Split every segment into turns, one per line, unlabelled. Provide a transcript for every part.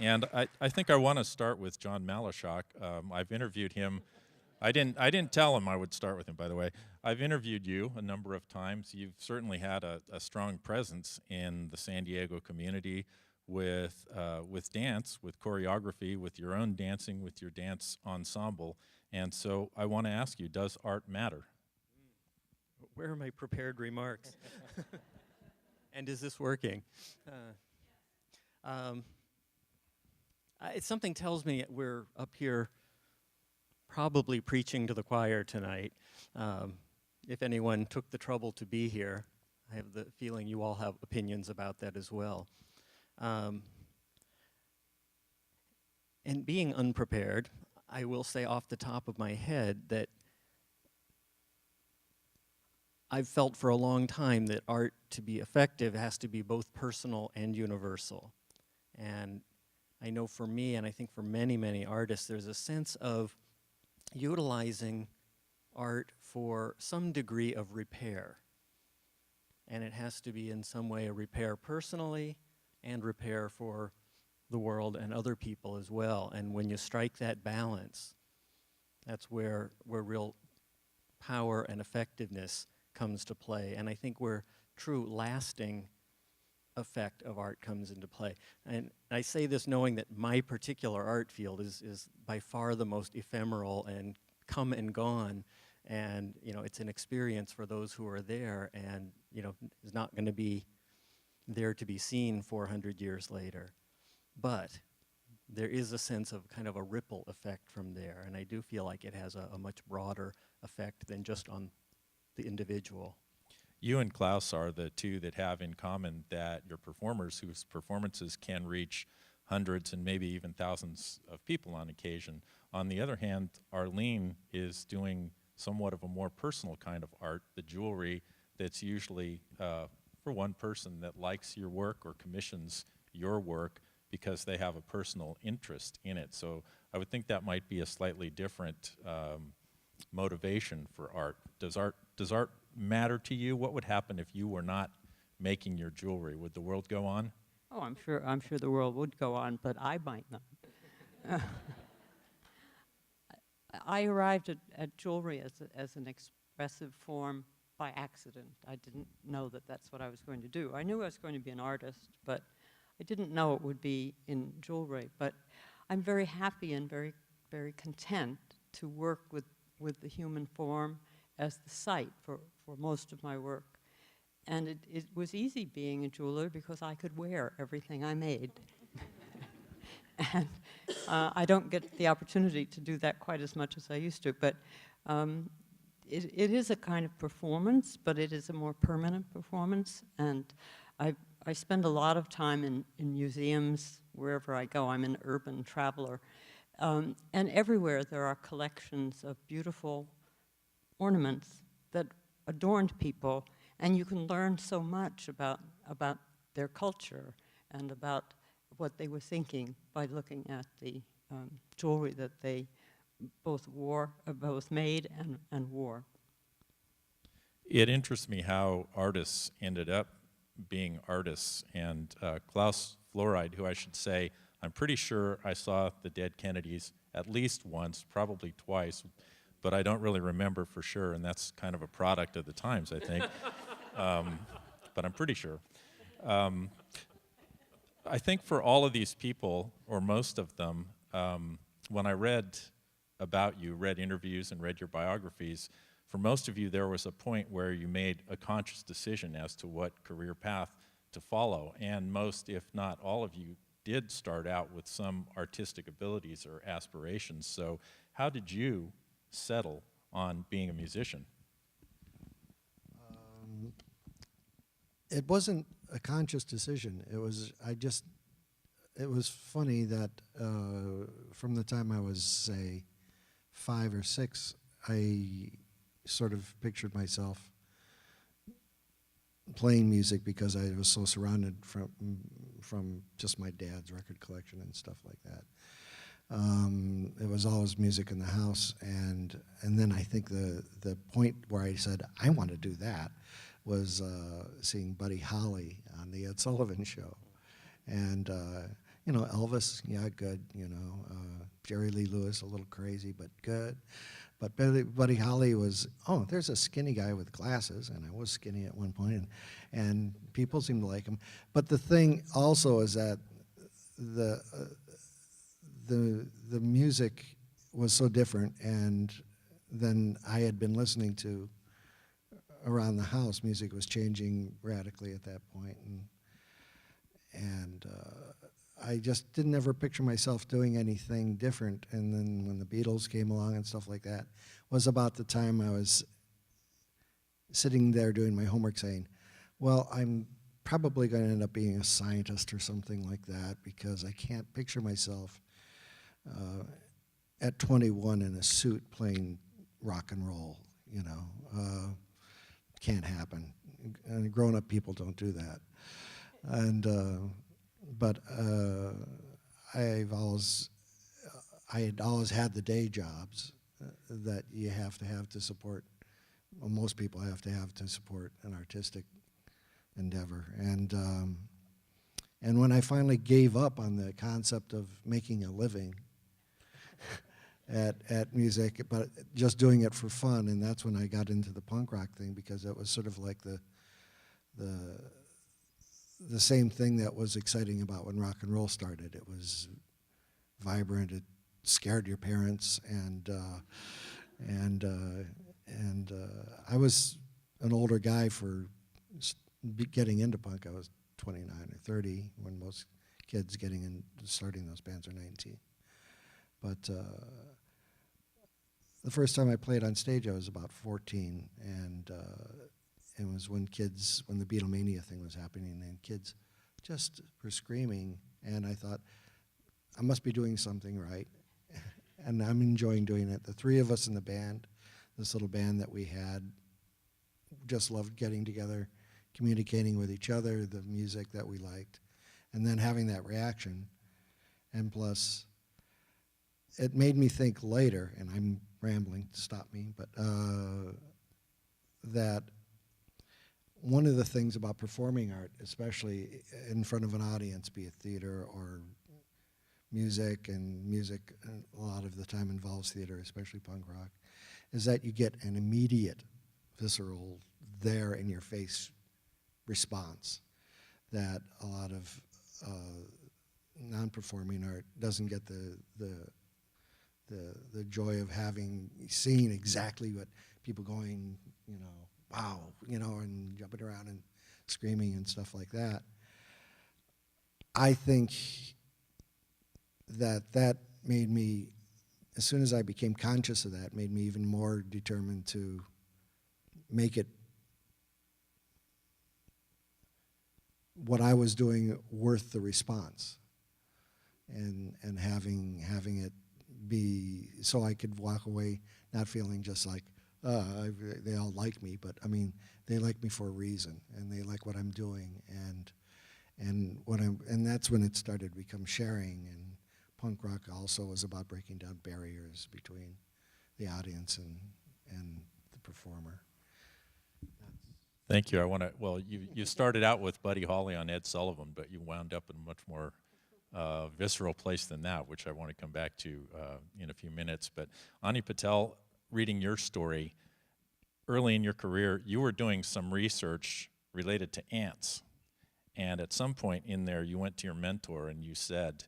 And I think I want to start with John Malashok. I've interviewed him. I didn't tell him I would start with him, by the way. I've interviewed you a number of times. You've certainly had a strong presence in the San Diego community with dance, with choreography, with your own dancing, with your dance ensemble. And so I want to ask you, does art matter?
Where are my prepared remarks? And is this working? Something tells me we're up here probably preaching to the choir tonight. If anyone took the trouble to be here, I have the feeling you all have opinions about that as well. And being unprepared, I will say off the top of my head that I've felt for a long time that art, to be effective, has to be both personal and universal. And I know for me, and I think for many, many artists, there's a sense of utilizing art for some degree of repair. And it has to be in some way a repair personally and repair for the world and other people as well. And when you strike that balance, that's where real power and effectiveness comes to play. And I think where true lasting effect of art comes into play. And I say this knowing that my particular art field is by far the most ephemeral and come and gone. And, you know, it's an experience for those who are there and, you know, is not going to be there to be seen 400 years later. But there is a sense of kind of a ripple effect from there. And I do feel like it has a much broader effect than just on the individual.
You and Klaus are the two that have in common that you're performers whose performances can reach hundreds and maybe even thousands of people on occasion. On the other hand, Arlene is doing somewhat of a more personal kind of art, the jewelry that's usually for one person that likes your work or commissions your work because they have a personal interest in it. So I would think that might be a slightly different motivation for art. Does art matter to you? What would happen if you were not making your jewelry? Would the world go on?
Oh, I'm sure the world would go on, but I might not. I arrived at jewelry as an expressive form by accident. I didn't know that that's what I was going to do. I knew I was going to be an artist, but I didn't know it would be in jewelry. But I'm very happy and very, very content to work with the human form as the site for most of my work. And it was easy being a jeweler because I could wear everything I made. And I don't get the opportunity to do that quite as much as I used to, but it is a kind of performance, but it is a more permanent performance. And I spend a lot of time in museums, wherever I go. I'm an urban traveler. And everywhere there are collections of beautiful ornaments that adorned people, and you can learn so much about their culture and about what they were thinking by looking at the jewelry that they both made and wore.
It interests me how artists ended up being artists, and Klaus Floride, who I should say, I'm pretty sure I saw the Dead Kennedys at least once, probably twice, but I don't really remember for sure, and that's kind of a product of the times, I think. But I'm pretty sure. I think for all of these people, or most of them, when I read about you, read interviews and read your biographies, for most of you there was a point where you made a conscious decision as to what career path to follow, and most, if not all of you, did start out with some artistic abilities or aspirations. So how did you settle on being a musician?
It wasn't a conscious decision. It was funny that from the time I was, say, 5 or 6, I sort of pictured myself playing music because I was so surrounded from just my dad's record collection and stuff like that. It was always music in the house, and then I think the point where I said I want to do that was seeing Buddy Holly on the Ed Sullivan Show, and You know, Elvis, yeah, good. You know, Jerry Lee Lewis, a little crazy, but good. But Buddy Holly was, oh, there's a skinny guy with glasses, and I was skinny at one point, and people seemed to like him. But the thing also is that the the music was so different, and than I had been listening to around the house. Music was changing radically at that point, and I just didn't ever picture myself doing anything different. And then when the Beatles came along and stuff like that, was about the time I was sitting there doing my homework saying, well, I'm probably going to end up being a scientist or something like that, because I can't picture myself at 21 in a suit playing rock and roll, you know. Can't happen. And grown-up people don't do that. And but I had always had the day jobs that you have to support. Well, most people have to support an artistic endeavor. And when I finally gave up on the concept of making a living at music, but just doing it for fun, and that's when I got into the punk rock thing, because it was sort of like the same thing that was exciting about when rock and roll started. It was vibrant. It scared your parents, and I was an older guy for getting into punk. I was 29 or 30 when most kids starting those bands are 19. But the first time I played on stage, I was about 14, and it was when the Beatlemania thing was happening, and kids just were screaming, and I thought, I must be doing something right, and I'm enjoying doing it. The three of us in the band, this little band that we had, just loved getting together, communicating with each other, the music that we liked, and then having that reaction, and plus, it made me think later, and I'm rambling, stop me, but that one of the things about performing art, especially in front of an audience, be it theater or music, and music a lot of the time involves theater, especially punk rock, is that you get an immediate, visceral, there in your face response that a lot of non-performing art doesn't get the joy of seeing exactly what people going, you know, wow, you know, and jumping around and screaming and stuff like that. I think that made me, as soon as I became conscious of that, made me even more determined to make it what I was doing worth the response, and having it be so I could walk away not feeling just like they all like me, but I mean they like me for a reason, and they like what I'm doing, and that's when it started to become sharing. And punk rock also was about breaking down barriers between the audience and the performer.
Thank you. I want to, well, you started out with Buddy Holly on Ed Sullivan, but you wound up in a much more visceral place than that, which I want to come back to in a few minutes. But Ani Patel, reading your story, early in your career, you were doing some research related to ants. And at some point in there, you went to your mentor and you said,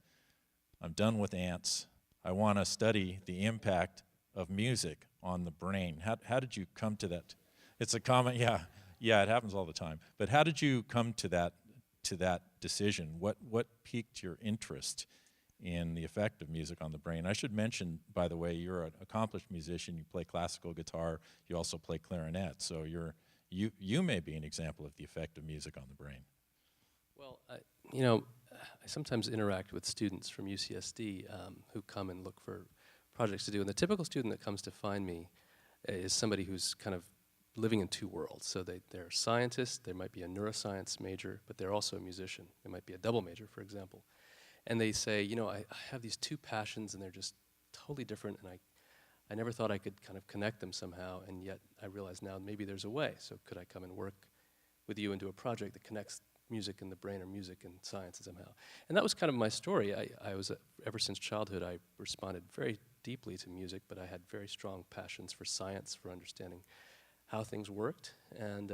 I'm done with ants. I want to study the impact of music on the brain. How did you come to that? It's a common, yeah, it happens all the time. But how did you come to that decision? What piqued your interest in the effect of music on the brain? I should mention, by the way, you're an accomplished musician. You play classical guitar. You also play clarinet. So you may be an example of the effect of music on the brain.
Well, you know, I sometimes interact with students from UCSD who come and look for projects to do. And the typical student that comes to find me is somebody who's kind of living in two worlds. So they're scientists, they might be a neuroscience major, but they're also a musician. They might be a double major, for example. And they say, you know, I have these two passions and they're just totally different, and I never thought I could kind of connect them somehow, and yet I realize now maybe there's a way. So could I come and work with you and do a project that connects music in the brain or music and science somehow. And that was kind of my story. I was, ever since childhood, I responded very deeply to music, but I had very strong passions for science, for understanding how things worked. And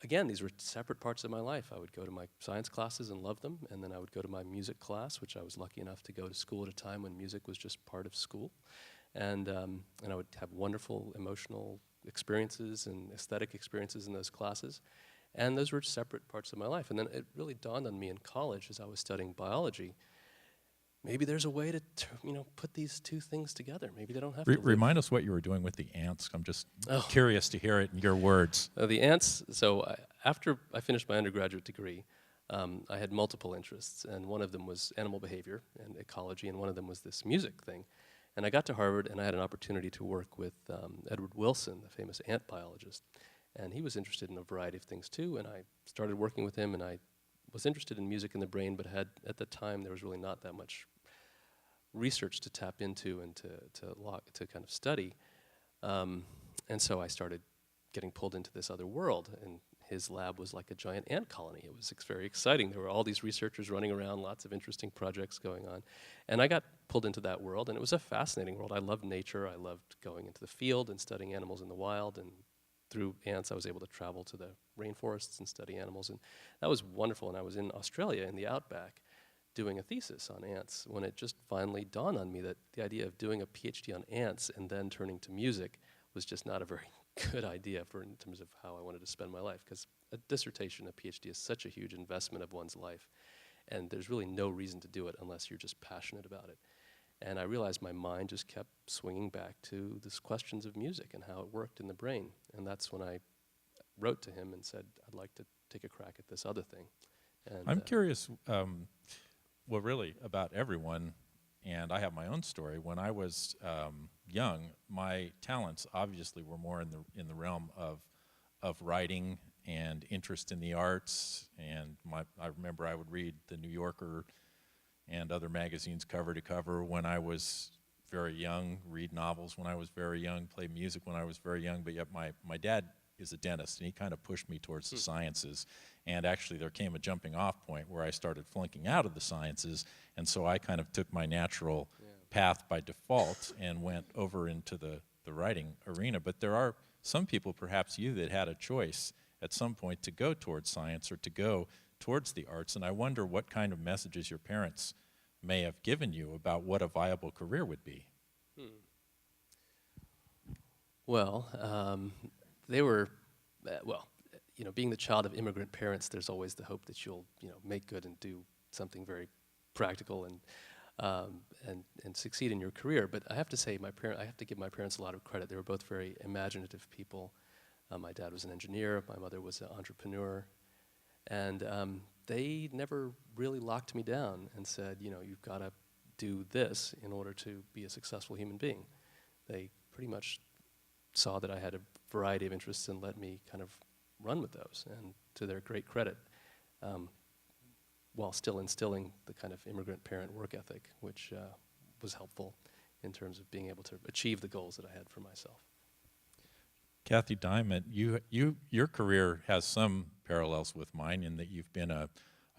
again, these were separate parts of my life. I would go to my science classes and love them, and then I would go to my music class, which I was lucky enough to go to school at a time when music was just part of school. And I would have wonderful emotional experiences and aesthetic experiences in those classes. And those were separate parts of my life. And then it really dawned on me in college as I was studying biology, maybe there's a way to put these two things together. Maybe they don't have to live.
Remind us what you were doing with the ants. I'm just curious to hear it in your words.
The ants, after I finished my undergraduate degree, I had multiple interests, and one of them was animal behavior and ecology, and one of them was this music thing. And I got to Harvard, and I had an opportunity to work with Edward Wilson, the famous ant biologist. And he was interested in a variety of things too, and I started working with him, and I was interested in music in the brain, but at the time there was really not that much research to tap into and to kind of study. And so I started getting pulled into this other world, and his lab was like a giant ant colony. It was very exciting. There were all these researchers running around, lots of interesting projects going on. And I got pulled into that world, and it was a fascinating world. I loved nature. I loved going into the field and studying animals in the wild, and through ants, I was able to travel to the rainforests and study animals, and that was wonderful. And I was in Australia in the outback doing a thesis on ants when it just finally dawned on me that the idea of doing a PhD on ants and then turning to music was just not a very good idea in terms of how I wanted to spend my life, because a dissertation, a PhD, is such a huge investment of one's life, and there's really no reason to do it unless you're just passionate about it. And I realized my mind just kept swinging back to these questions of music and how it worked in the brain. And that's when I wrote to him and said, I'd like to take a crack at this other thing. And
I'm curious, well, really, about everyone, and I have my own story. When I was young, my talents obviously were more in the realm of writing and interest in the arts. And I remember I would read the New Yorker and other magazines cover to cover when I was very young, read novels when I was very young, play music when I was very young, but yet my dad is a dentist, and he kind of pushed me towards the sciences. And actually there came a jumping off point where I started flunking out of the sciences, and so I kind of took my natural path by default and went over into the writing arena. But there are some people, perhaps you, that had a choice at some point to go towards science or to go towards the arts, and I wonder what kind of messages your parents may have given you about what a viable career would be.
Well, they were, being the child of immigrant parents, there's always the hope that you'll, make good and do something very practical and succeed in your career. But I have to say, I have to give my parents a lot of credit. They were both very imaginative people. My dad was an engineer. My mother was an entrepreneur. And they never really locked me down and said, you've got to do this in order to be a successful human being. They pretty much saw that I had a variety of interests and let me kind of run with those, and to their great credit, while still instilling the kind of immigrant parent work ethic, which was helpful in terms of being able to achieve the goals that I had for myself.
Kathy Diamond, your career has some parallels with mine in that you've been a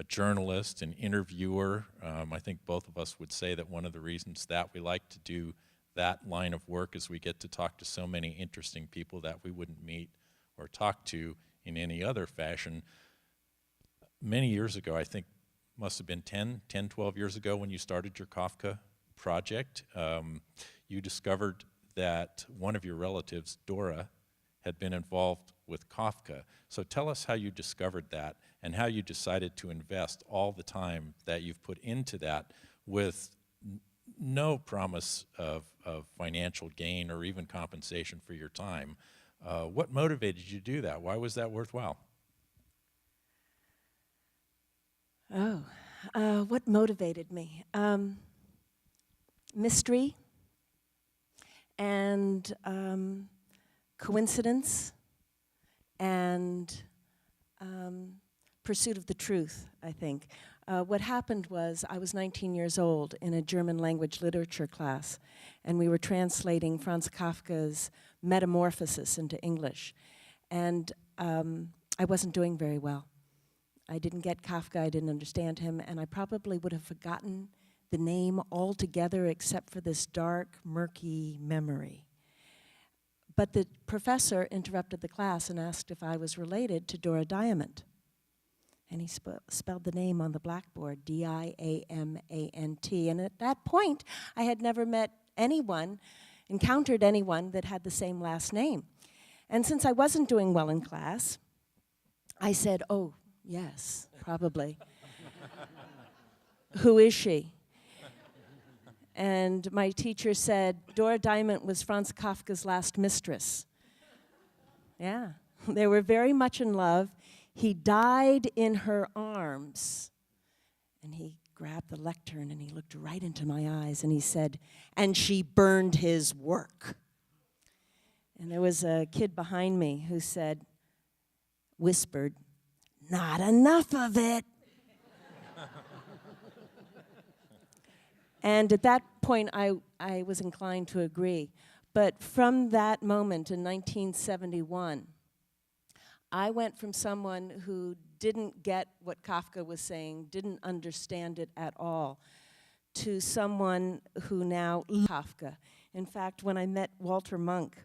journalist, an interviewer. I think both of us would say that one of the reasons that we like to do that line of work is we get to talk to so many interesting people that we wouldn't meet or talk to in any other fashion. Many years ago, I think must have been 12 years ago when you started your Kafka project, you discovered that one of your relatives, Dora, had been involved with Kafka. So tell us how you discovered that and how you decided to invest all the time that you've put into that with no promise of financial gain or even compensation for your time. What motivated you to do that? Why was that worthwhile?
What motivated me? Mystery and coincidence and pursuit of the truth, I think. What happened was I was 19 years old in a German language literature class, and we were translating Franz Kafka's Metamorphosis into English. And I wasn't doing very well. I didn't get Kafka, I didn't understand him, and I probably would have forgotten the name altogether except for this dark, murky memory. But the professor interrupted the class and asked if I was related to Dora Diamond. And he spelled the name on the blackboard, D-I-A-M-A-N-T. And at that point, I had never met anyone, encountered anyone that had the same last name. And since I wasn't doing well in class, I said, oh, yes, probably. Who is she? And my teacher said, Dora Diamond was Franz Kafka's last mistress. Yeah, they were very much in love. He died in her arms. And he grabbed the lectern and he looked right into my eyes and he said, and she burned his work. And there was a kid behind me who said, whispered, not enough of it. And at that point, I was inclined to agree. But from that moment in 1971, I went from someone who didn't get what Kafka was saying, didn't understand it at all, to someone who now loves Kafka. In fact, when I met Walter Munk,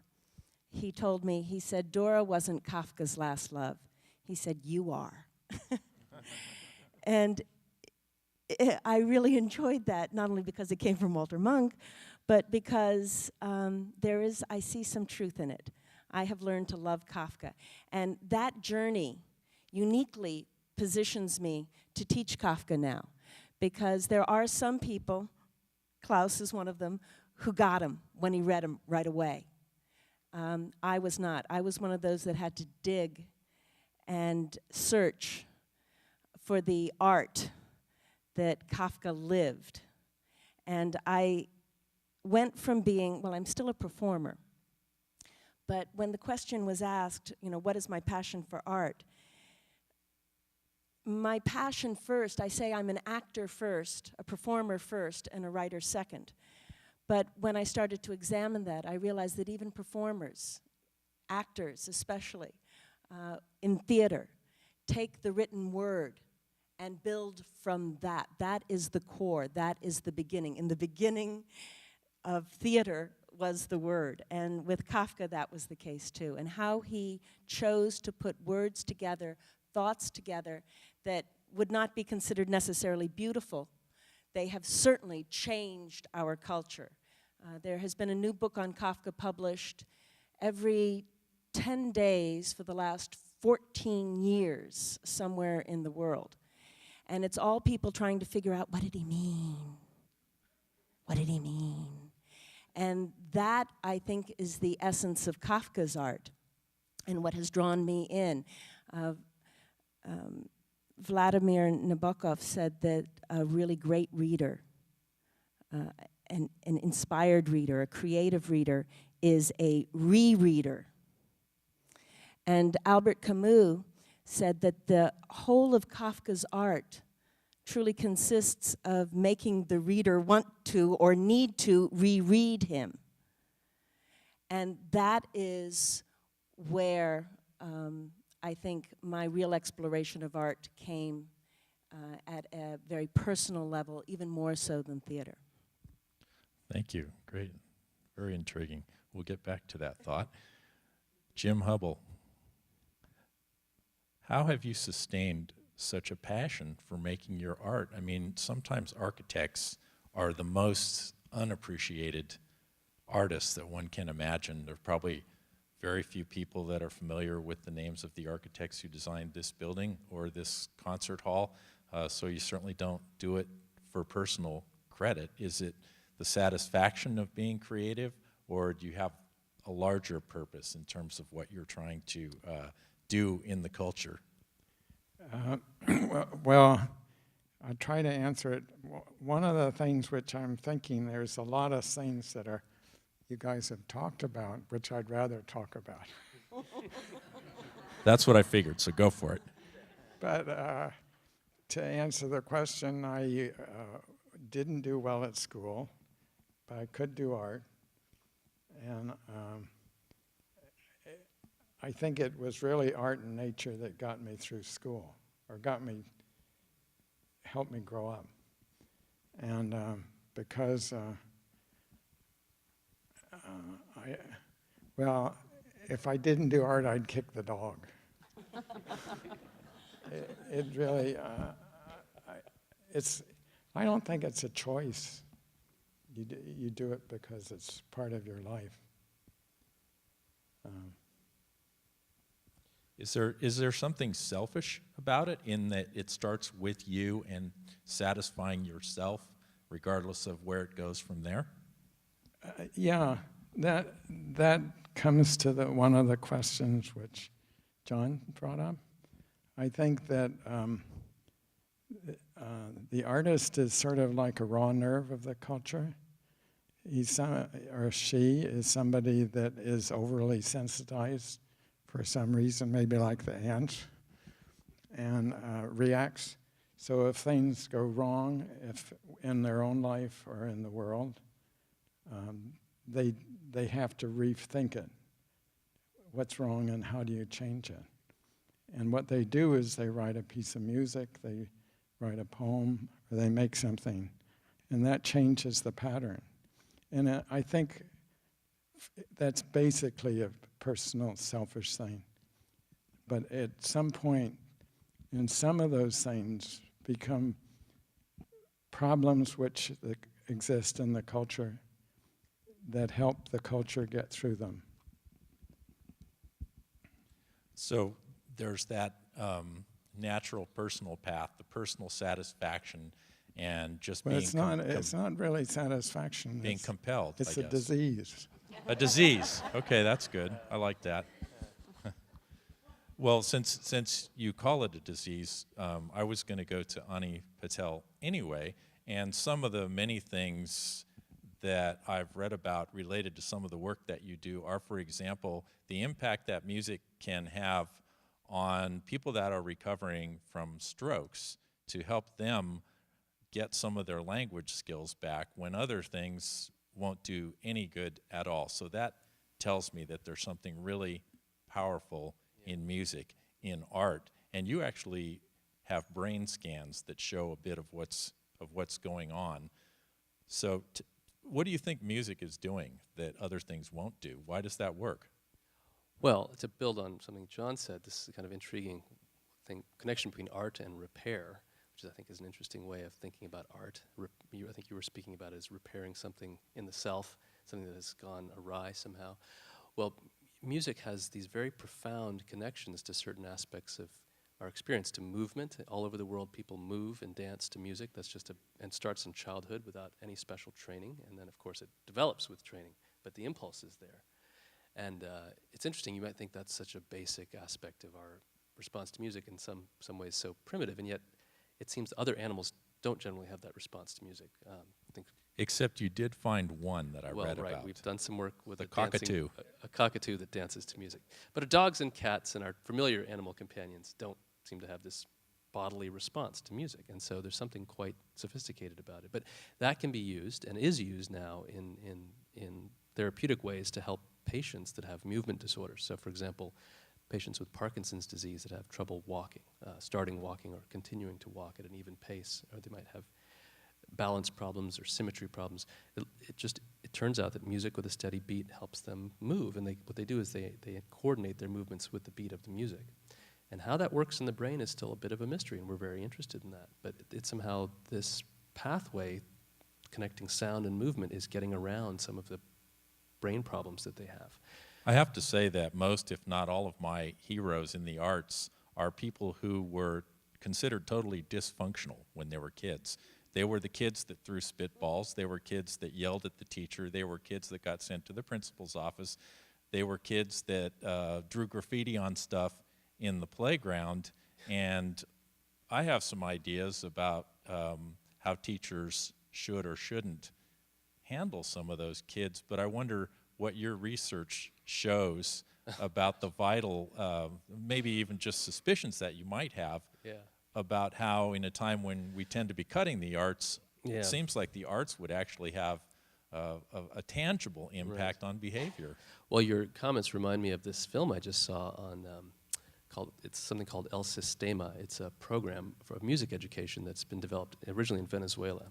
he told me, he said, Dora wasn't Kafka's last love. He said, you are. And I really enjoyed that, not only because it came from Walter Munk, but because I see some truth in it. I have learned to love Kafka. And that journey uniquely positions me to teach Kafka now. Because there are some people, Klaus is one of them, who got him when he read him right away. I was not. I was one of those that had to dig and search for the art that Kafka lived. And I went from being, well, I'm still a performer, but when the question was asked, you know, what is my passion for art? My passion first, I say I'm an actor first, a performer first, and a writer second. But when I started to examine that, I realized that even performers, actors especially, in theater, take the written word and build from that. That is the core, that is the beginning. In the beginning of theater was the word, and with Kafka that was the case too. And how he chose to put words together, thoughts together, that would not be considered necessarily beautiful. They have certainly changed our culture. There has been a new book on Kafka published every 10 days for the last 14 years somewhere in the world. And it's all people trying to figure out, what did he mean? What did he mean? And that, I think, is the essence of Kafka's art and what has drawn me in. Vladimir Nabokov said that a really great reader, an inspired reader, a creative reader, is a rereader. And Albert Camus said that the whole of Kafka's art truly consists of making the reader want to or need to reread him. And that is where I think my real exploration of art came at a very personal level, even more so than theater.
Thank you. Great. Very intriguing. We'll get back to that thought. Jim Hubble, how have you sustained such a passion for making your art? I mean, sometimes architects are the most unappreciated artists that one can imagine. There are probably very few people that are familiar with the names of the architects who designed this building or this concert hall, so you certainly don't do it for personal credit. Is it the satisfaction of being creative, or do you have a larger purpose in terms of what you're trying to do in the culture?
Well, I try to answer it. One of the things which I'm thinking, there's a lot of things that you guys have talked about, which I'd rather talk about.
That's what I figured, so go for it.
But to answer the question, I didn't do well at school, but I could do art. And I think it was really art and nature that got me through school. or helped me grow up. And because, if I didn't do art, I'd kick the dog. It really, I don't think it's a choice. You do it because it's part of your life.
Is there something selfish about it in that it starts with you and satisfying yourself, regardless of where it goes from there?
Yeah, that comes to one of the questions which John brought up. I think that the artist is sort of like a raw nerve of the culture. Or she is somebody that is overly sensitized for some reason, maybe like the ant, and reacts. So if things go wrong, if in their own life or in the world, they have to rethink it. What's wrong and how do you change it? And what they do is they write a piece of music, they write a poem, or they make something, and that changes the pattern. And I think that's basically a personal, selfish thing. But at some point, and some of those things become problems which exist in the culture that help the culture get through them.
So there's that natural personal path, the personal satisfaction, and just
But
being
it's not really satisfaction.
being compelled,
It's
I
a
guess.
disease.
A disease. Okay, that's good. I like that. Well, since you call it a disease, I was going to go to Ani Patel anyway, and some of the many things that I've read about related to some of the work that you do are, for example, the impact that music can have on people that are recovering from strokes to help them get some of their language skills back when other things won't do any good at all. So that tells me that there's something really powerful in music, in art, and you actually have brain scans that show a bit of what's going on. So what do you think music is doing that other things won't do? Why does that work?
Well, to build on something John said, this is a kind of intriguing connection between art and repair, which I think is an interesting way of thinking about art. I think you were speaking about it as repairing something in the self, something that has gone awry somehow. Well, music has these very profound connections to certain aspects of our experience, to movement. All over the world, people move and dance to music. That's just and starts in childhood without any special training, and then, of course, it develops with training, but the impulse is there. And it's interesting, you might think that's such a basic aspect of our response to music, in some ways so primitive, and yet it seems other animals don't generally have that response to music.
Except you did find one that I read
right,
about.
we've done some work with
a cockatoo.
A cockatoo that dances to music. But dogs and cats and our familiar animal companions don't seem to have this bodily response to music, and so there's something quite sophisticated about it. But that can be used, and is used now in therapeutic ways to help patients that have movement disorders. So, for example, patients with Parkinson's disease that have trouble walking, starting walking or continuing to walk at an even pace, or they might have balance problems or symmetry problems. It turns out that music with a steady beat helps them move, and what they do is they coordinate their movements with the beat of the music. And how that works in the brain is still a bit of a mystery, and we're very interested in that. But it's somehow this pathway connecting sound and movement is getting around some of the brain problems that they have.
I have to say that most, if not all, of my heroes in the arts are people who were considered totally dysfunctional when they were kids. They were the kids that threw spitballs. They were kids that yelled at the teacher. They were kids that got sent to the principal's office. They were kids that drew graffiti on stuff in the playground. And I have some ideas about how teachers should or shouldn't handle some of those kids, but I wonder what your research shows about the vital, maybe even just suspicions that you might have about how in a time when we tend to be cutting the arts, it seems like the arts would actually have a tangible impact on behavior.
Well, your comments remind me of this film I just saw on it's something called El Sistema. It's a program for music education that's been developed originally in Venezuela.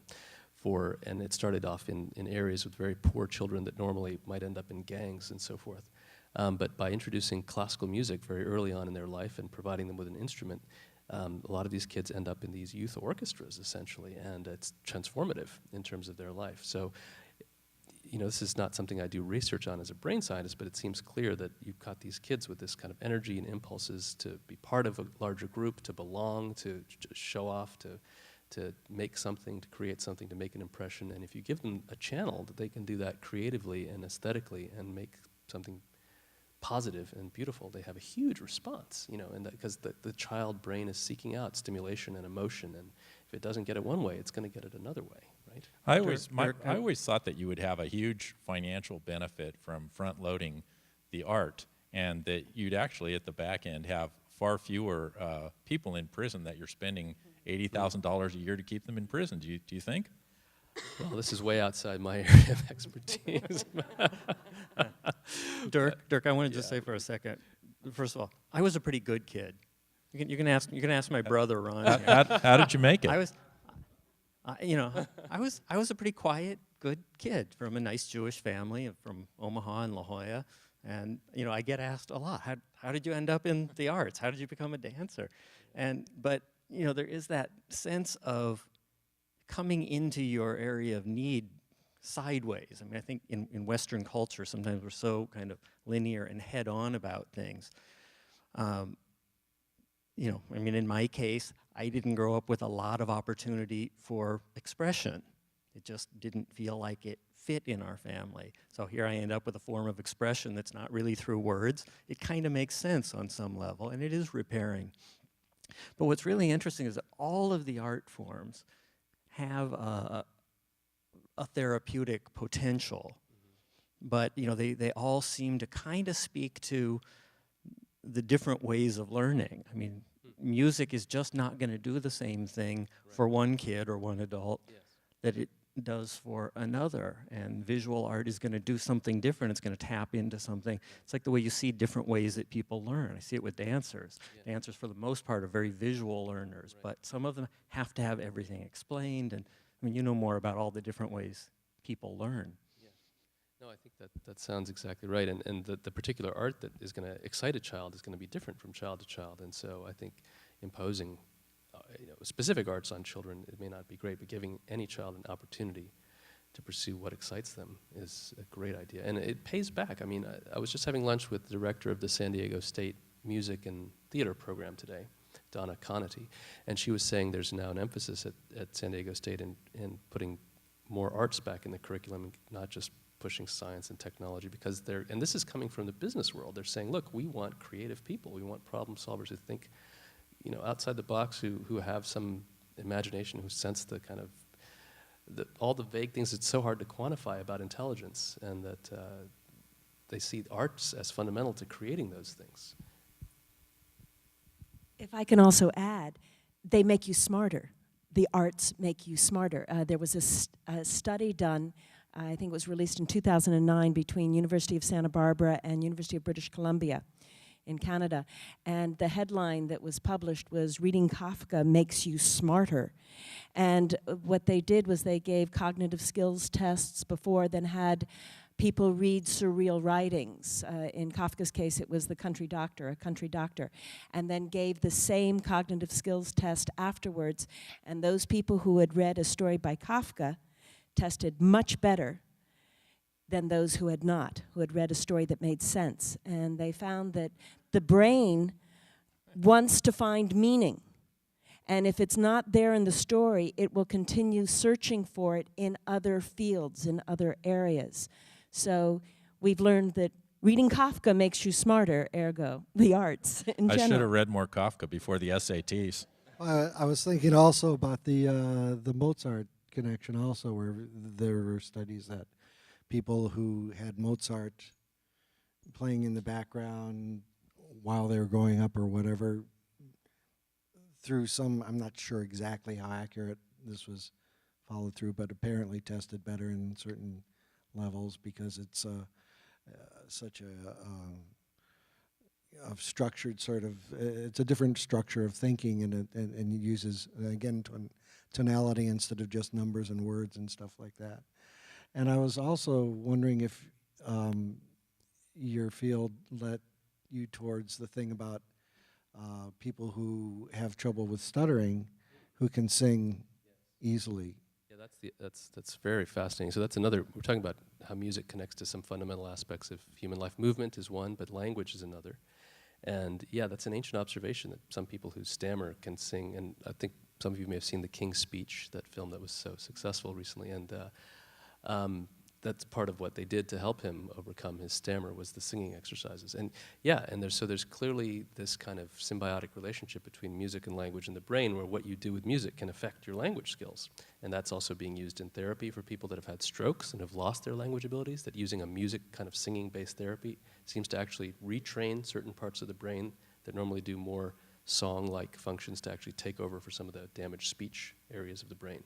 And it started off in areas with very poor children that normally might end up in gangs and so forth. But by introducing classical music very early on in their life and providing them with an instrument, a lot of these kids end up in these youth orchestras, essentially, and it's transformative in terms of their life. So, you know, this is not something I do research on as a brain scientist, but it seems clear that you've got these kids with this kind of energy and impulses to be part of a larger group, to belong, to show off, to make something, to create something, to make an impression. And if you give them a channel that they can do that creatively and aesthetically and make something positive and beautiful, they have a huge response, you know, and because the child brain is seeking out stimulation and emotion, and if it doesn't get it one way, it's going to get it another way, right?
I always thought that you would have a huge financial benefit from front-loading the art, and that you'd actually at the back end have far fewer people in prison that you're spending $80,000 a year to keep them in prison. Do you think?
Well, this is way outside my area of expertise.
Dirk, I want to just say for a second. First of all, I was a pretty good kid. You can ask my brother Ron.
How did you make it?
I was a pretty quiet, good kid from a nice Jewish family from Omaha and La Jolla, and you know I get asked a lot, how did you end up in the arts? How did you become a dancer? But you know there is that sense of coming into your area of need sideways. I mean, I think in Western culture, sometimes we're so kind of linear and head-on about things. You know, I mean, in my case, I didn't grow up with a lot of opportunity for expression. It just didn't feel like it fit in our family. So here I end up with a form of expression that's not really through words. It kind of makes sense on some level, and it is repairing. But what's really interesting is that all of the art forms have a therapeutic potential, but you know they all seem to kind of speak to the different ways of learning. I mean, music is just not going to do the same thing for one kid or one adult that it does for another, and visual art is going to do something different. It's going to tap into something. It's like the way you see different ways that people learn. I see it with dancers. Dancers, for the most part, are very visual learners, but some of them have to have everything explained, and I mean, you know more about all the different ways people learn.
Yeah. No, I think that sounds exactly right, and the particular art that is going to excite a child is going to be different from child to child, and so I think imposing specific arts on children, it may not be great, but giving any child an opportunity to pursue what excites them is a great idea. And it pays back. I mean, I was just having lunch with the director of the San Diego State Music and Theater program today, Donna Conity, and she was saying there's now an emphasis at San Diego State in putting more arts back in the curriculum, and not just pushing science and technology, because and this is coming from the business world. They're saying, look, we want creative people. We want problem solvers who think, you know, outside the box, who have some imagination, who sense the kind of, all the vague things that's so hard to quantify about intelligence, and that they see arts as fundamental to creating those things.
If I can also add, they make you smarter. The arts make you smarter. There was a study done, I think it was released in 2009, between University of Santa Barbara and University of British Columbia in Canada, and the headline that was published was "Reading Kafka Makes You Smarter." And what they did was they gave cognitive skills tests before, then had people read surreal writings. In Kafka's case, it was a country doctor, and then gave the same cognitive skills test afterwards, and those people who had read a story by Kafka tested much better than those who had not, who had read a story that made sense. And they found that the brain wants to find meaning. And if it's not there in the story, it will continue searching for it in other fields, in other areas. So we've learned that reading Kafka makes you smarter, ergo the arts in general.
I should have read more Kafka before the SATs.
I was thinking also about the Mozart connection also, where there were studies that people who had Mozart playing in the background while they were growing up or whatever, through some, I'm not sure exactly how accurate this was followed through, but apparently tested better in certain levels because it's such a of structured sort of, it's a different structure of thinking, and it uses, again, tonality instead of just numbers and words and stuff like that. And I was also wondering if your field led you towards the thing about people who have trouble with stuttering, who can sing easily.
Yeah, that's very fascinating. So that's another, we're talking about how music connects to some fundamental aspects of human life. Movement is one, but language is another. And yeah, that's an ancient observation that some people who stammer can sing. And I think some of you may have seen The King's Speech, that film that was so successful recently. And that's part of what they did to help him overcome his stammer, was the singing exercises. And yeah, and there's clearly this kind of symbiotic relationship between music and language in the brain, where what you do with music can affect your language skills. And that's also being used in therapy for people that have had strokes and have lost their language abilities, that using a music kind of singing-based therapy seems to actually retrain certain parts of the brain that normally do more song-like functions to actually take over for some of the damaged speech areas of the brain.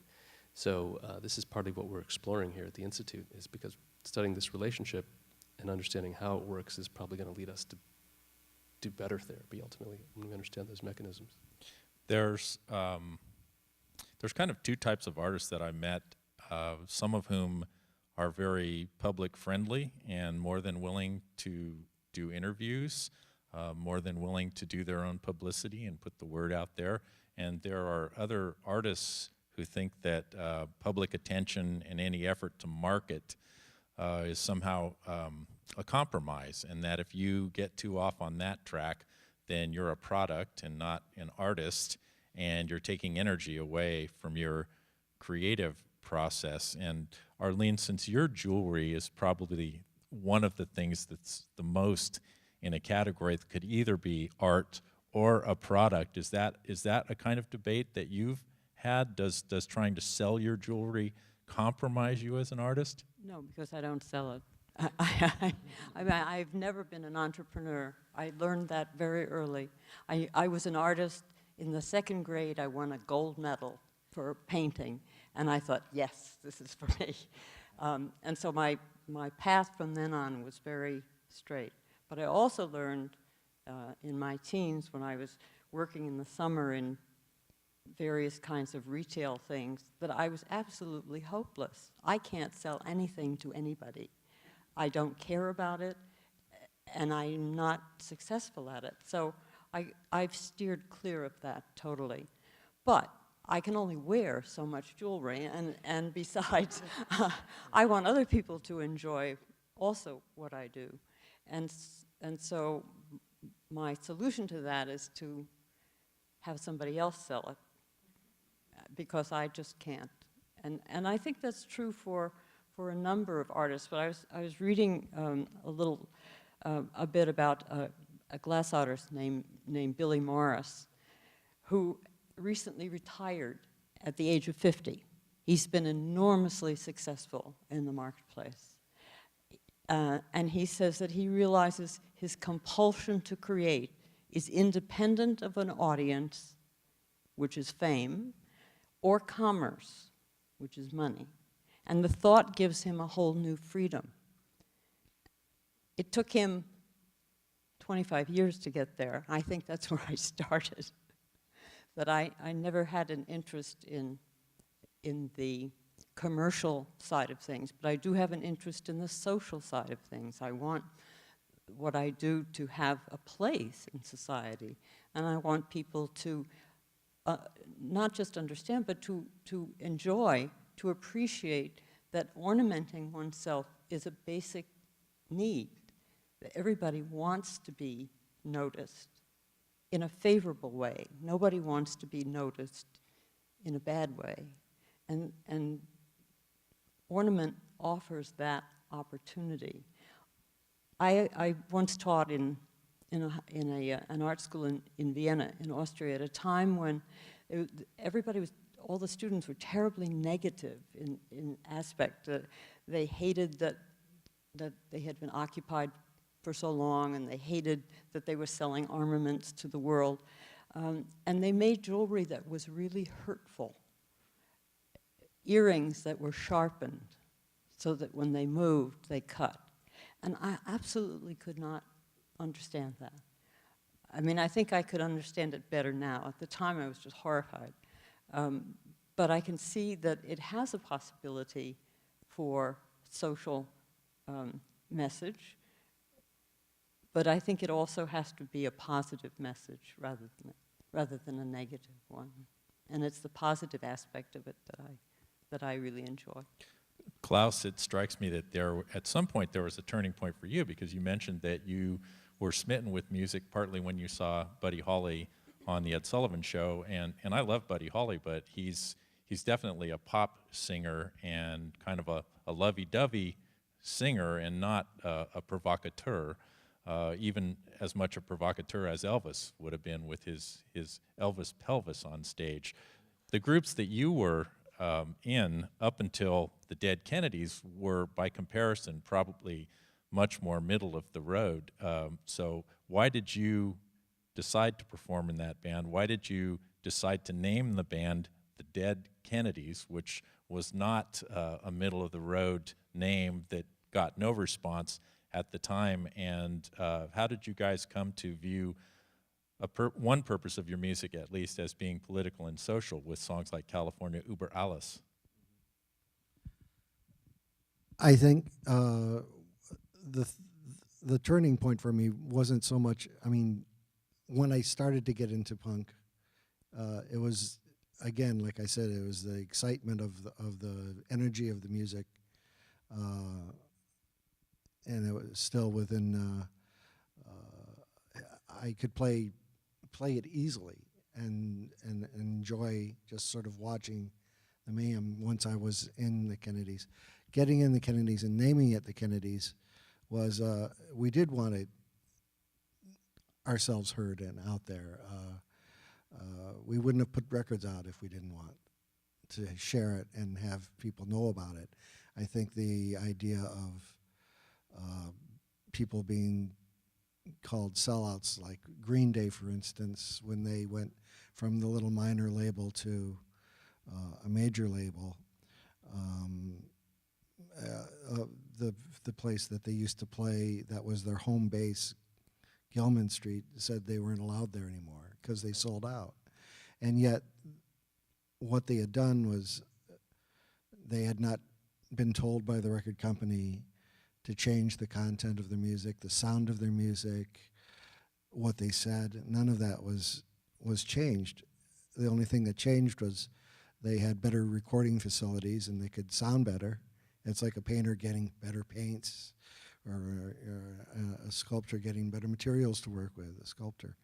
So this is partly what we're exploring here at the Institute, is because studying this relationship and understanding how it works is probably going to lead us to do better therapy ultimately when we understand those mechanisms.
There's kind of two types of artists that I met, some of whom are very public friendly and more than willing to do interviews, more than willing to do their own publicity and put the word out there. And there are other artists who think that public attention and any effort to market is somehow a compromise, and that if you get too off on that track, then you're a product and not an artist, and you're taking energy away from your creative process. And Arlene, since your jewelry is probably one of the things that's the most in a category that could either be art or a product, is that a kind of debate that you've had? Does trying to sell your jewelry compromise you as an artist?
No, because I don't sell it. I mean, I've never been an entrepreneur. I learned that very early. I was an artist. In the second grade, I won a gold medal for painting, and I thought, yes, this is for me. And so my path from then on was very straight. But I also learned in my teens, when I was working in the summer in various kinds of retail things, that I was absolutely hopeless. I can't sell anything to anybody. I don't care about it, and I'm not successful at it. So I've steered clear of that totally. But I can only wear so much jewelry, and besides, I want other people to enjoy also what I do. And so my solution to that is to have somebody else sell it, because I just can't. And I think that's true for a number of artists. But I was reading a bit about a glass artist named Billy Morris, who recently retired at the age of 50. He's been enormously successful in the marketplace. And he says that he realizes his compulsion to create is independent of an audience, which is fame, or commerce, which is money. And the thought gives him a whole new freedom. It took him 25 years to get there. I think that's where I started. But I never had an interest in the commercial side of things, but I do have an interest in the social side of things. I want what I do to have a place in society, and I want people to not just understand, but to enjoy, to appreciate that ornamenting oneself is a basic need. That everybody wants to be noticed in a favorable way. Nobody wants to be noticed in a bad way. And ornament offers that opportunity. I once taught in an art school in Vienna, in Austria, at a time when all the students were terribly negative in aspect. They hated that they had been occupied for so long, and they hated that they were selling armaments to the world. And they made jewelry that was really hurtful. Earrings that were sharpened so that when they moved, they cut. And I absolutely could not understand that. I mean, I think I could understand it better now. At the time, I was just horrified. But I can see that it has a possibility for social message, but I think it also has to be a positive message rather than a negative one. And it's the positive aspect of it that I really enjoy.
Klaus, it strikes me that at some point there was a turning point for you, because you mentioned that you were smitten with music partly when you saw Buddy Holly on the Ed Sullivan Show, and I love Buddy Holly, but he's definitely a pop singer and kind of a lovey-dovey singer and not a provocateur, even as much a provocateur as Elvis would have been with his Elvis pelvis on stage. The groups that you were in up until the Dead Kennedys were, by comparison, probably much more middle of the road. So why did you decide to perform in that band? Why did you decide to name the band the Dead Kennedys, which was not a middle of the road name that got no response at the time? And how did you guys come to view one purpose of your music, at least, as being political and social, with songs like California Über Alles?
I think the turning point for me wasn't so much, I mean, when I started to get into punk, it was, again, like I said, it was the excitement of the energy of the music, and it was still within, I could play it easily and enjoy just sort of watching the mayhem once I was in the Kennedys. Getting in the Kennedys and naming it the Kennedys was, we did want it ourselves heard and out there. We wouldn't have put records out if we didn't want to share it and have people know about it. I think the idea of people being called sellouts, like Green Day, for instance, when they went from the little minor label to a major label, the place that they used to play, that was their home base, Gilman Street, said they weren't allowed there anymore because they sold out. And yet, what they had done was they had not been told by the record company to change the content of their music, the sound of their music, what they said. None of that was changed. The only thing that changed was they had better recording facilities and they could sound better. It's like a painter getting better paints, or a sculptor getting better materials to work with, a sculptor.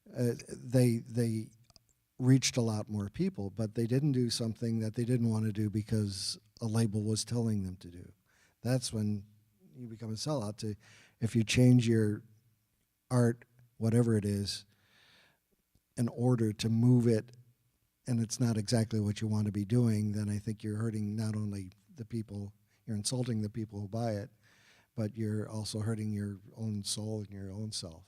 They reached a lot more people, but they didn't do something that they didn't want to do because a label was telling them to do. That's when you become a sellout. If you change your art, whatever it is, in order to move it, and it's not exactly what you want to be doing, then I think you're hurting not only the people, you're insulting the people who buy it, but you're also hurting your own soul and your own self.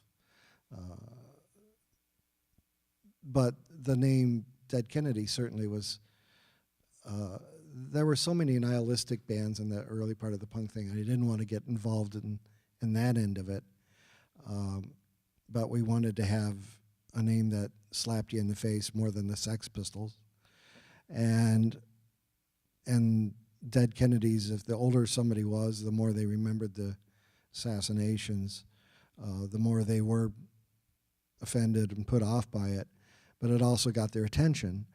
But the name Dead Kennedy certainly was, there were so many nihilistic bands in the early part of the punk thing, and I didn't want to get involved in that end of it. But we wanted to have a name that slapped you in the face more than the Sex Pistols. And Dead Kennedys, if the older somebody was, the more they remembered the assassinations, the more they were offended and put off by it. But it also got their attention.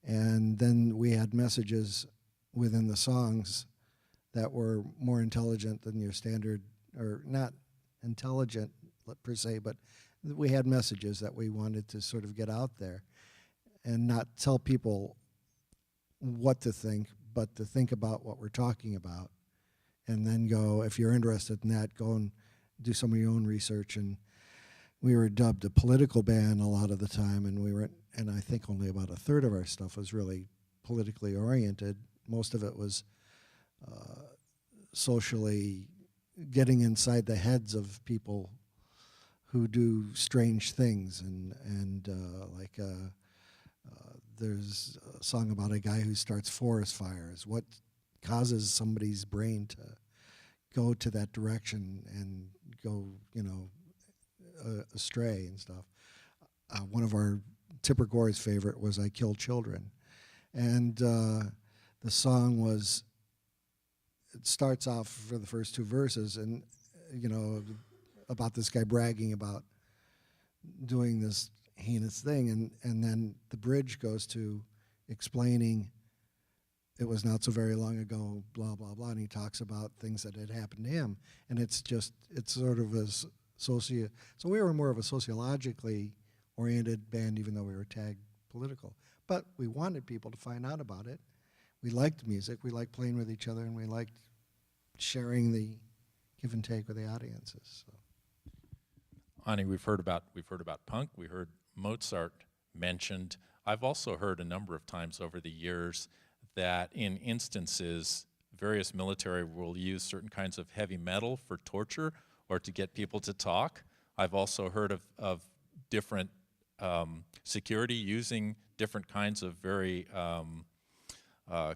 And then we had messages within the songs that were more intelligent than your standard, or not intelligent per se, but we had messages that we wanted to sort of get out there and not tell people what to think, but to think about what we're talking about, and then go, if you're interested in that, go and do some of your own research. And we were dubbed a political band a lot of the time, and I think only about a third of our stuff was really politically oriented. Most of it was socially getting inside the heads of people who do strange things, and there's a song about a guy who starts forest fires. What causes somebody's brain to go to that direction and go, astray and stuff. One of our Tipper Gore's favorite was "I Kill Children," and the song was. It starts off for the first two verses, and about this guy bragging about doing this heinous thing, and then the bridge goes to explaining it was not so very long ago, blah, blah, blah, and he talks about things that had happened to him, and it's sort of a so we were more of a sociologically oriented band, even though we were tagged political, but we wanted people to find out about it. We liked music, we liked playing with each other, and we liked sharing the give and take with the audiences. So.
Ani, we've heard about punk. We heard Mozart mentioned. I've also heard a number of times over the years that in instances, various military will use certain kinds of heavy metal for torture or to get people to talk. I've also heard of different security using different kinds of very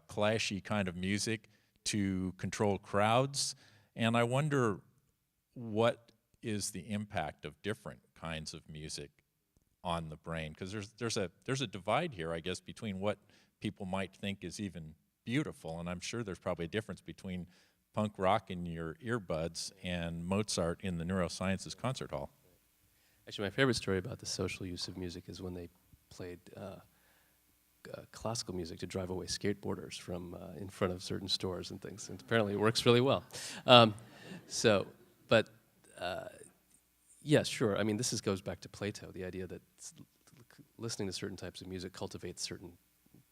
clashy kind of music to control crowds. And I wonder what is the impact of different kinds of music on the brain? Because there's a divide here, I guess, between what people might think is even beautiful, and I'm sure there's probably a difference between punk rock in your earbuds and Mozart in the neurosciences concert hall.
Actually, my favorite story about the social use of music is when they played classical music to drive away skateboarders from in front of certain stores and things. And apparently it works really well. Yes, sure. I mean, this goes back to Plato, the idea that listening to certain types of music cultivates certain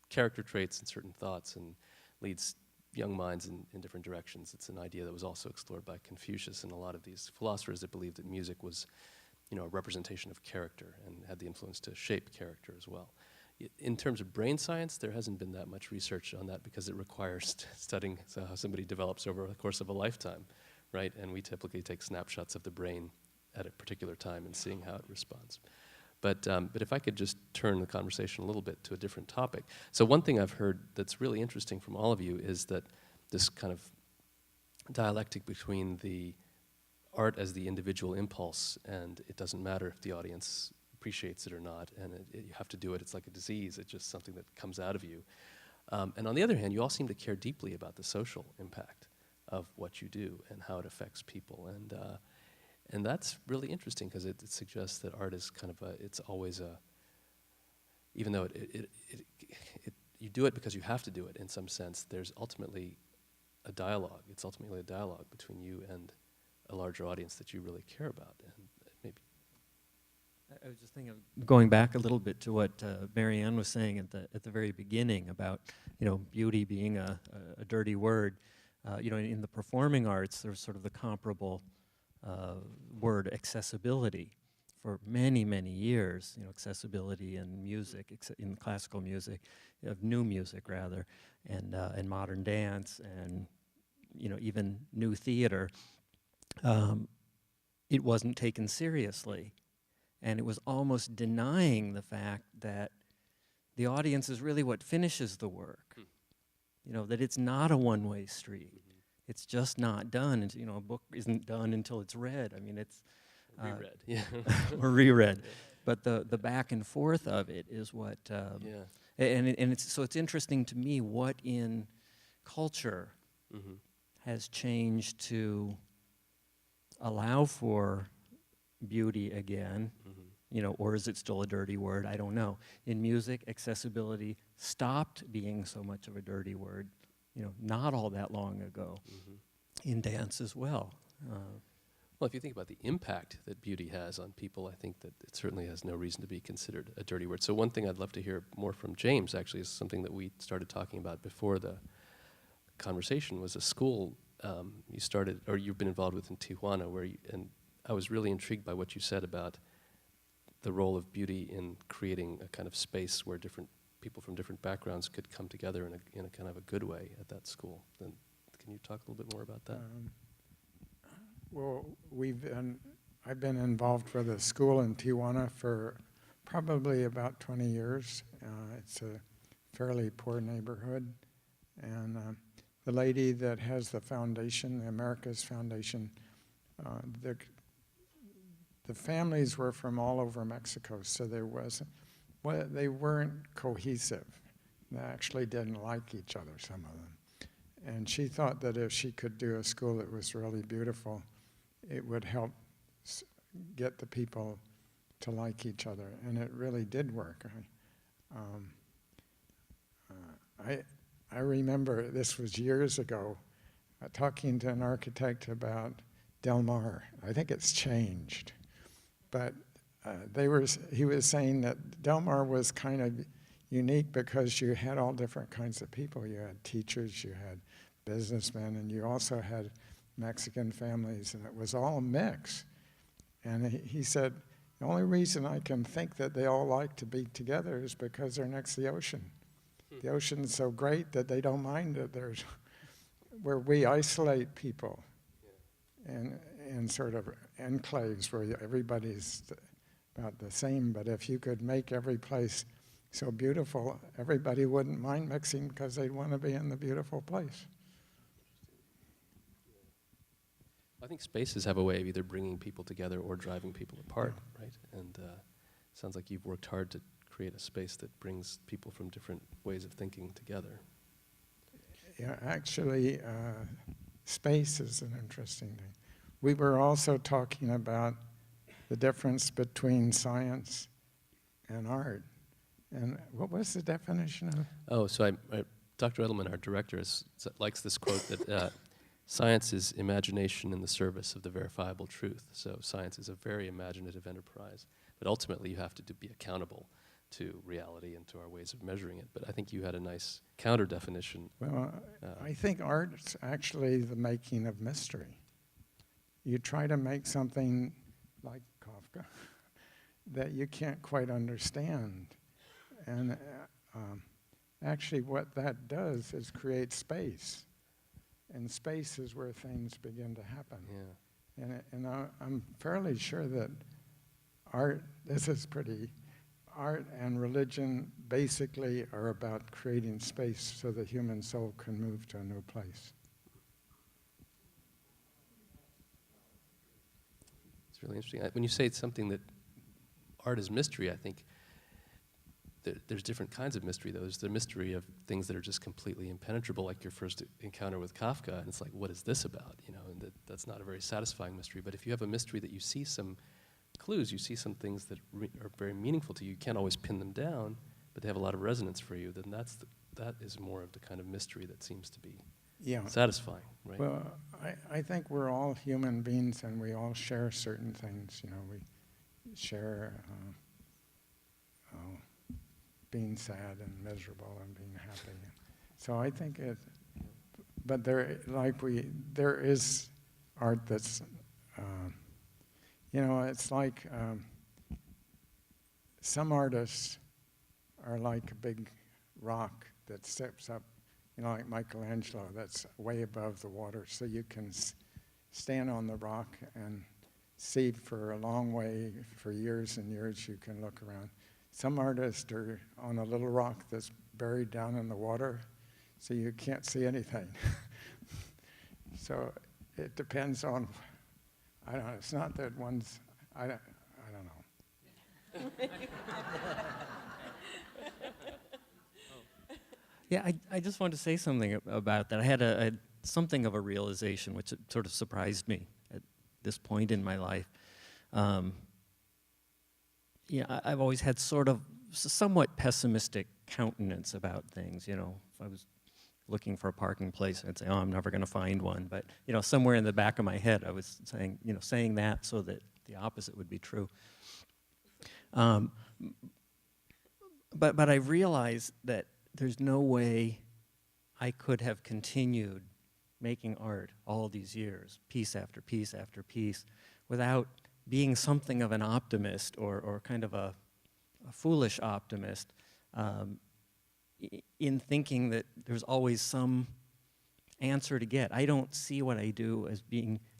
character traits and certain thoughts and leads young minds in different directions. It's an idea that was also explored by Confucius and a lot of these philosophers that believed that music was, a representation of character and had the influence to shape character as well. In terms of brain science, there hasn't been that much research on that because it requires studying how somebody develops over the course of a lifetime, right? And we typically take snapshots of the brain at a particular time and seeing how it responds. But if I could just turn the conversation a little bit to a different topic. So one thing I've heard that's really interesting from all of you is that this kind of dialectic between the art as the individual impulse, and it doesn't matter if the audience appreciates it or not, and you have to do it. It's like a disease. It's just something that comes out of you. And on the other hand, you all seem to care deeply about the social impact of what you do and how it affects people. And that's really interesting because it suggests that art is kind of it's always even though you do it because you have to do it in some sense, there's ultimately a dialogue. It's ultimately a dialogue between you and a larger audience that you really care about. And maybe.
I was just thinking of going back a little bit to what Marianne was saying at the very beginning about beauty being a dirty word. In the performing arts, there's sort of the comparable word accessibility for many, many years. Accessibility in music, in classical music, of new music rather, and modern dance, and even new theater. It wasn't taken seriously. And it was almost denying the fact that the audience is really what finishes the work. That it's not a one-way street. It's just not done. And, a book isn't done until it's read. I mean, it's
reread, yeah,
or reread. Yeah. But the back and forth of it is what. And it's interesting to me what in culture has changed to allow for beauty again, or is it still a dirty word? I don't know. In music, accessibility stopped being so much of a dirty word, not all that long ago. In dance as well.
Well, if you think about the impact that beauty has on people, I think that it certainly has no reason to be considered a dirty word. So one thing I'd love to hear more from James, actually, is something that we started talking about before the conversation, was a school you started, or you've been involved with in Tijuana, and I was really intrigued by what you said about the role of beauty in creating a kind of space where different people from different backgrounds could come together in a kind of a good way at that school. Then, can you talk a little bit more about that?
Well, I've been involved with a school in Tijuana for probably about 20 years. It's a fairly poor neighborhood, and the lady that has the foundation, the Americas Foundation, the the families were from all over Mexico, so there wasn't, well, they weren't cohesive. They actually didn't like each other, some of them. And she thought that if she could do a school that was really beautiful, it would help get the people to like each other, and it really did work. I remember, this was years ago, talking to an architect about Del Mar. I think it's changed, but he was saying that Del Mar was kind of unique because you had all different kinds of people. You had teachers, you had businessmen, and you also had Mexican families, and it was all a mix. And he said, the only reason I can think that they all like to be together is because they're next to the ocean. The ocean's so great that they don't mind that there's, where we isolate people in sort of enclaves where everybody's about the same. But if you could make every place so beautiful, everybody wouldn't mind mixing because they'd want to be in the beautiful place.
I think spaces have a way of either bringing people together or driving people apart, right? And sounds like you've worked hard to create a space that brings people from different ways of thinking together.
Yeah, actually, space is an interesting thing. We were also talking about the difference between science and art. And what was the definition of?
Oh, so Dr. Edelman, our director, likes this quote that science is imagination in the service of the verifiable truth. So science is a very imaginative enterprise, but ultimately you have to be accountable to reality and to our ways of measuring it. But I think you had a nice counter definition.
Well, I think art's actually the making of mystery. You try to make something like Kafka that you can't quite understand. And actually what that does is create space. And space is where things begin to happen.
Yeah.
And I'm fairly sure that art and religion basically are about creating space so the human soul can move to a new place.
It's really interesting. When you say it's something that art is mystery, I think there's different kinds of mystery, though. There's the mystery of things that are just completely impenetrable, like your first encounter with Kafka, and it's like, what is this about? You know, and that's not a very satisfying mystery. But if you have a mystery that you see some clues, you see some things that are very meaningful to you, you can't always pin them down, but they have a lot of resonance for you, then that is more of the kind of mystery that seems to be satisfying, right?
Well, I think we're all human beings and we all share certain things. You know, we share being sad and miserable and being happy. So I think but there is art that's, you know, it's like some artists are like a big rock that steps up, you know, like Michelangelo, that's way above the water, so you can stand on the rock and see for a long way, for years and years you can look around. Some artists are on a little rock that's buried down in the water, so you can't see anything. So it depends on, I don't know, it's not that one's, I don't know.
Yeah, I just wanted to say something about that. I had something of a realization, which sort of surprised me at this point in my life. Yeah, I've always had sort of somewhat pessimistic countenance about things. You know, if I was looking for a parking place, I'd say, "Oh, I'm never going to find one." But you know, somewhere in the back of my head, I was saying that so that the opposite would be true. But I realized that there's no way I could have continued making art all these years, piece after piece after piece, without being something of an optimist or kind of a foolish optimist in thinking that there's always some answer to get. I don't see what I do as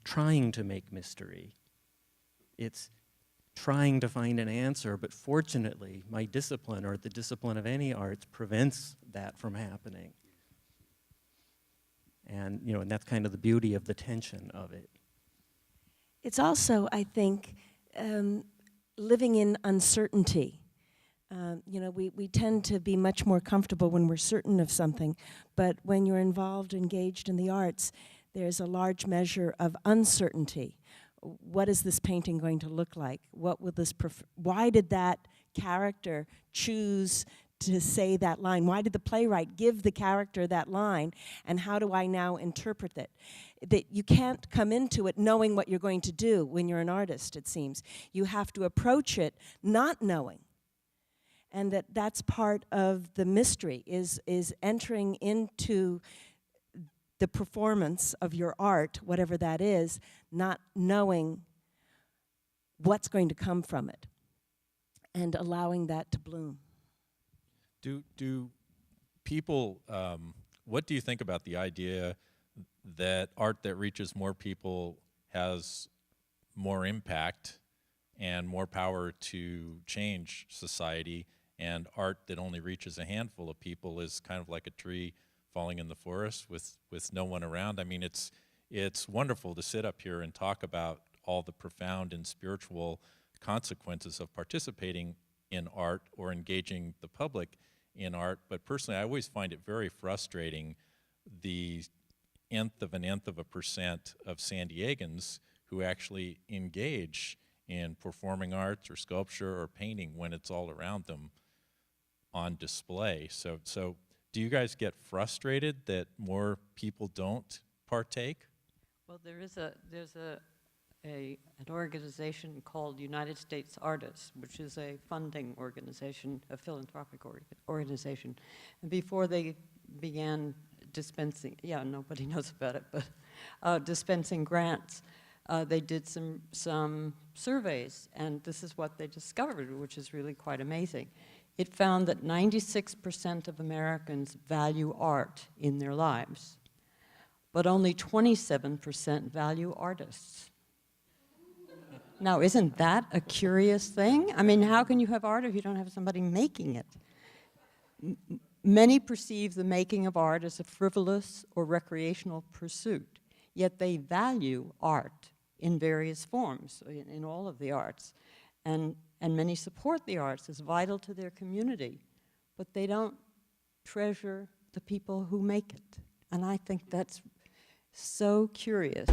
trying to make mystery. It's trying to find an answer, but fortunately, my discipline, or the discipline of any arts, prevents that from happening. And, you know, and that's kind of the beauty of the tension of it.
It's also, I think, living in uncertainty. You know, we tend to be much more comfortable when we're certain of something, but when you're involved, engaged in the arts, there's a large measure of uncertainty. What is this painting going to look like? What will this why did that character choose to say that line? Why did the playwright give the character that line? And how do I now interpret it? That you can't come into it knowing what you're going to do when you're an artist, it seems. You have to approach it not knowing. And that's part of the mystery, is entering into the performance of your art, whatever that is, not knowing what's going to come from it, and allowing that to bloom.
Do people, what do you think about the idea that art that reaches more people has more impact and more power to change society, and art that only reaches a handful of people is kind of like a tree falling in the forest with no one around? I mean, it's wonderful to sit up here and talk about all the profound and spiritual consequences of participating in art or engaging the public in art, but personally I always find it very frustrating the nth of a percent of San Diegans who actually engage in performing arts or sculpture or painting when it's all around them on display. So do you guys get frustrated that more people don't partake?
Well, there's an organization called United States Artists, which is a funding organization, a philanthropic organization. And before they began dispensing, yeah, nobody knows about it, but dispensing grants, they did some surveys, and this is what they discovered, which is really quite amazing. It found that 96% of Americans value art in their lives, but only 27% value artists. Now, isn't that a curious thing? I mean, how can you have art if you don't have somebody making it? Many perceive the making of art as a frivolous or recreational pursuit, yet they value art in various forms, in all of the arts. And many support the arts as vital to their community, but they don't treasure the people who make it. And I think that's so curious.